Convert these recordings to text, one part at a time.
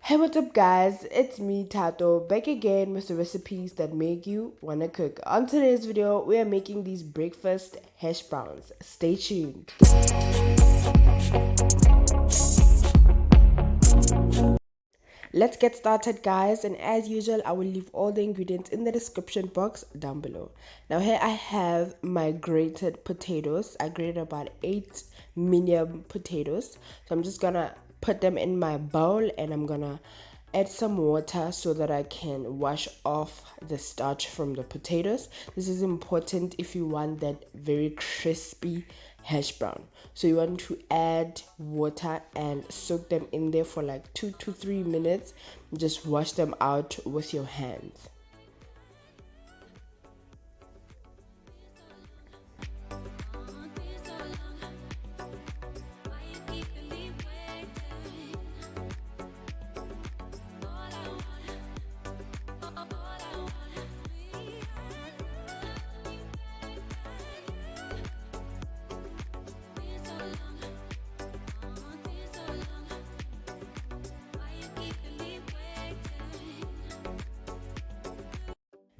Hey, what's up, guys? It's me, Tato, back again with the recipes that make you wanna cook. On today's video, we are making these breakfast hash browns. Stay tuned. Let's get started, guys, and as usual I will leave all the ingredients in the description box down below. Now here I have my grated potatoes. I grated about 8 medium potatoes, so I'm just gonna put them in my bowl and I'm gonna add some water so that I can wash off the starch from the potatoes. This is important if you want that very crispy hash brown. So you want to add water and soak them in there for like 2 to 3 minutes. Just wash them out with your hands.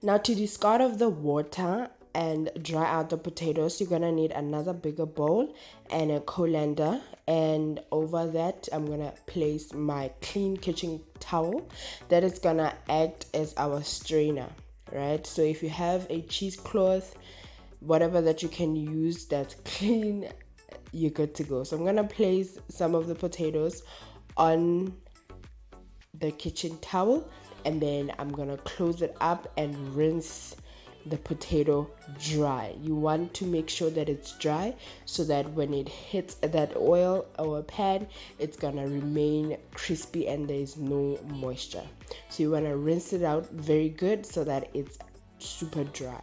Now to discard of the water and dry out the potatoes, you're gonna need another bigger bowl and a colander, and over that I'm gonna place my clean kitchen towel that is gonna act as our strainer, right? So if you have a cheesecloth, whatever that you can use that's clean, you're good to go. So I'm gonna place some of the potatoes on the kitchen towel, and then I'm gonna close it up and rinse the potato dry. You want to make sure that it's dry so that when it hits that oil or pan, it's gonna remain crispy and there's no moisture. So you want to rinse it out very good so that it's super dry.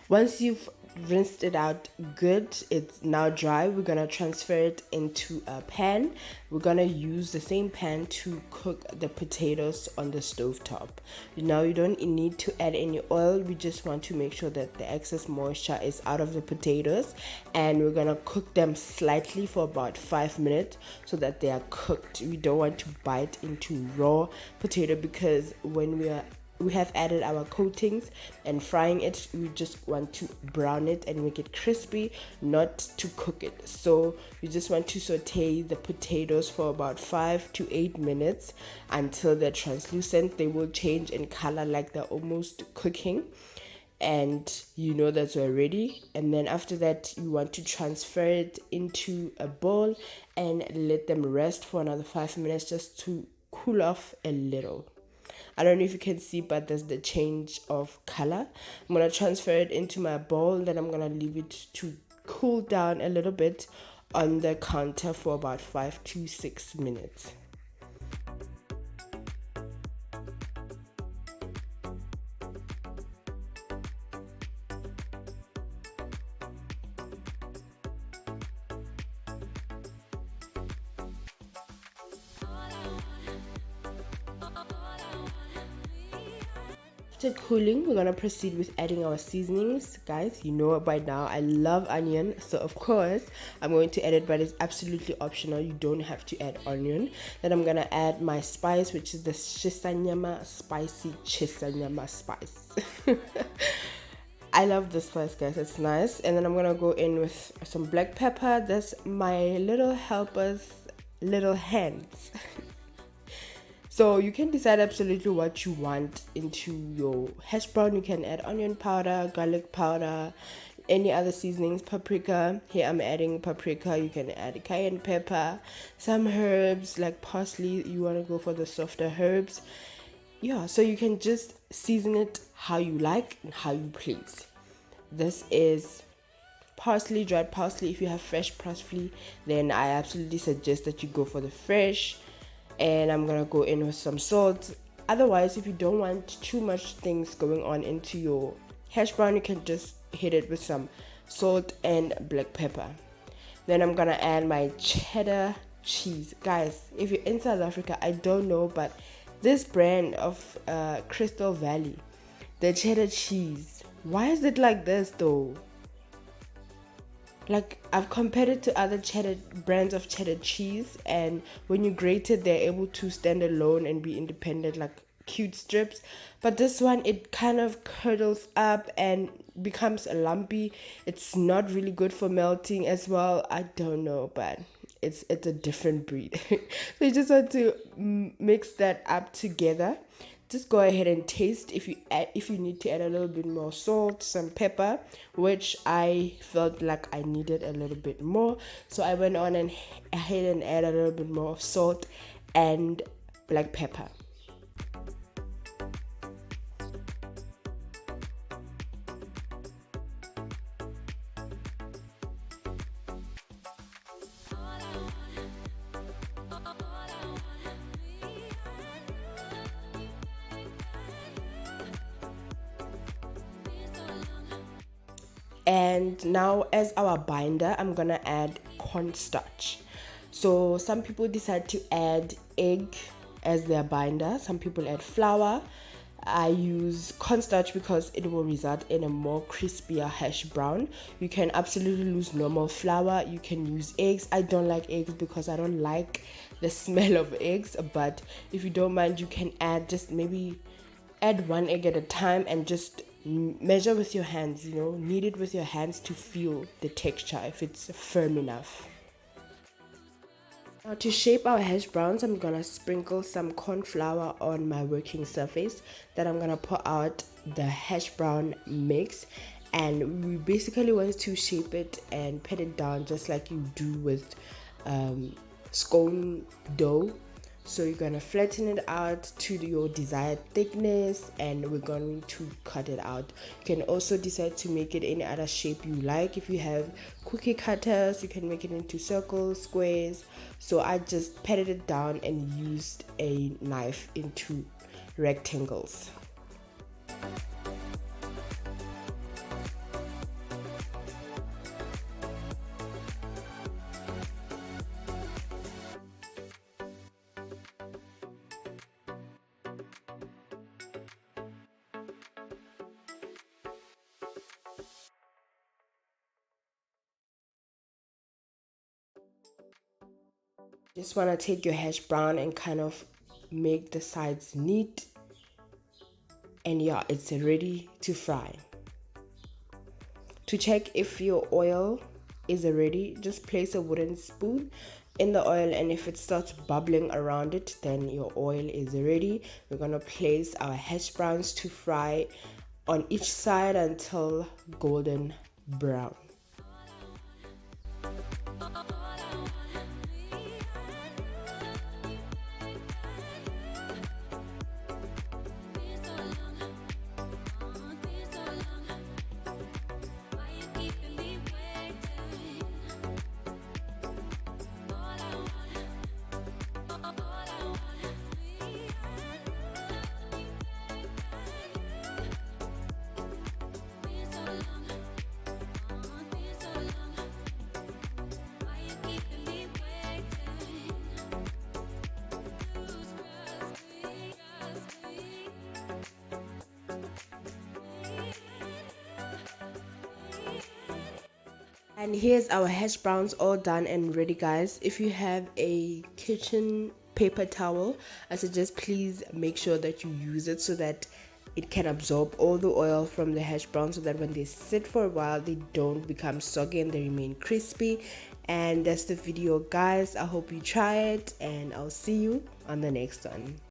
Once you've rinsed it out good, it's now dry. We're gonna transfer it into a pan. We're gonna use the same pan to cook the potatoes on the stove top. Now you don't need to add any oil. We just want to make sure that the excess moisture is out of the potatoes, and we're gonna cook them slightly for about 5 minutes so that they are cooked. We don't want to bite into raw potato because when we have added our coatings and frying it, we just want to brown it and make it crispy, not to cook it. So you just want to saute the potatoes for about 5 to 8 minutes until they're translucent. They will change in color like they're almost cooking, and you know that we're ready. And then after that, you want to transfer it into a bowl and let them rest for another 5 minutes just to cool off a little. I don't know if you can see, but there's the change of color. I'm going to transfer it into my bowl, then I'm going to leave it to cool down a little bit on the counter for about 5 to 6 minutes. After cooling, we're gonna proceed with adding our seasonings. Guys, you know by now I love onion, so of course I'm going to add it, but it's absolutely optional. You don't have to add onion. Then I'm gonna add my spice, which is the shisanyama spicy chisanyama spice. I love this spice, guys. It's nice. And then I'm gonna go in with some black pepper. That's my little helper's little hands. So you can decide absolutely what you want into your hash brown. You can add onion powder, garlic powder, any other seasonings, paprika. Here I'm adding paprika. You can add cayenne pepper, some herbs like parsley. You want to go for the softer herbs. Yeah, so you can just season it how you like and how you please. This is parsley, dried parsley. If you have fresh parsley, then I absolutely suggest that you go for the fresh. and I'm gonna go in with some salt. Otherwise, if you don't want too much things going on into your hash brown, you can just hit it with some salt and black pepper. Then I'm gonna add my cheddar cheese. Guys, if you're in South Africa, I don't know, but this brand of Crystal Valley, the cheddar cheese, why is it like this though? Like, I've compared it to other cheddar brands of cheddar cheese, and when you grate it, they're able to stand alone and be independent, like cute strips. But this one, it kind of curdles up and becomes lumpy. It's not really good for melting as well. I don't know, but it's a different breed. So you just want to mix that up together. Just go ahead and taste if you need to add a little bit more salt, some pepper, which I felt like I needed a little bit more, so I went on and ahead and add a little bit more of salt and black pepper. And now, as our binder, I'm gonna add cornstarch. So some people decide to add egg as their binder, some people add flour. I use cornstarch because it will result in a more crispier hash brown. You can absolutely use normal flour, you can use eggs. I don't like eggs because I don't like the smell of eggs, but if you don't mind, you can add, just maybe add one egg at a time and just measure with your hands, knead it with your hands to feel the texture, if it's firm enough. Now, to shape our hash browns, I'm gonna sprinkle some corn flour on my working surface. Then I'm gonna pour out the hash brown mix, and we basically want to shape it and pat it down just like you do with scone dough. So you're gonna flatten it out to your desired thickness, and we're going to cut it out. You can also decide to make it any other shape you like. If you have cookie cutters, you can make it into circles, squares. So I just patted it down and used a knife into rectangles. Just want to take your hash brown and kind of make the sides neat, and yeah, it's ready to fry. To check if your oil is ready, just place a wooden spoon in the oil, and if it starts bubbling around it, then your oil is ready. We're gonna place our hash browns to fry on each side until golden brown. And here's our hash browns all done and ready, guys. If you have a kitchen paper towel, I suggest please make sure that you use it so that it can absorb all the oil from the hash brown, so that when they sit for a while, they don't become soggy and they remain crispy. And that's the video, guys. I hope you try it, and I'll see you on the next one.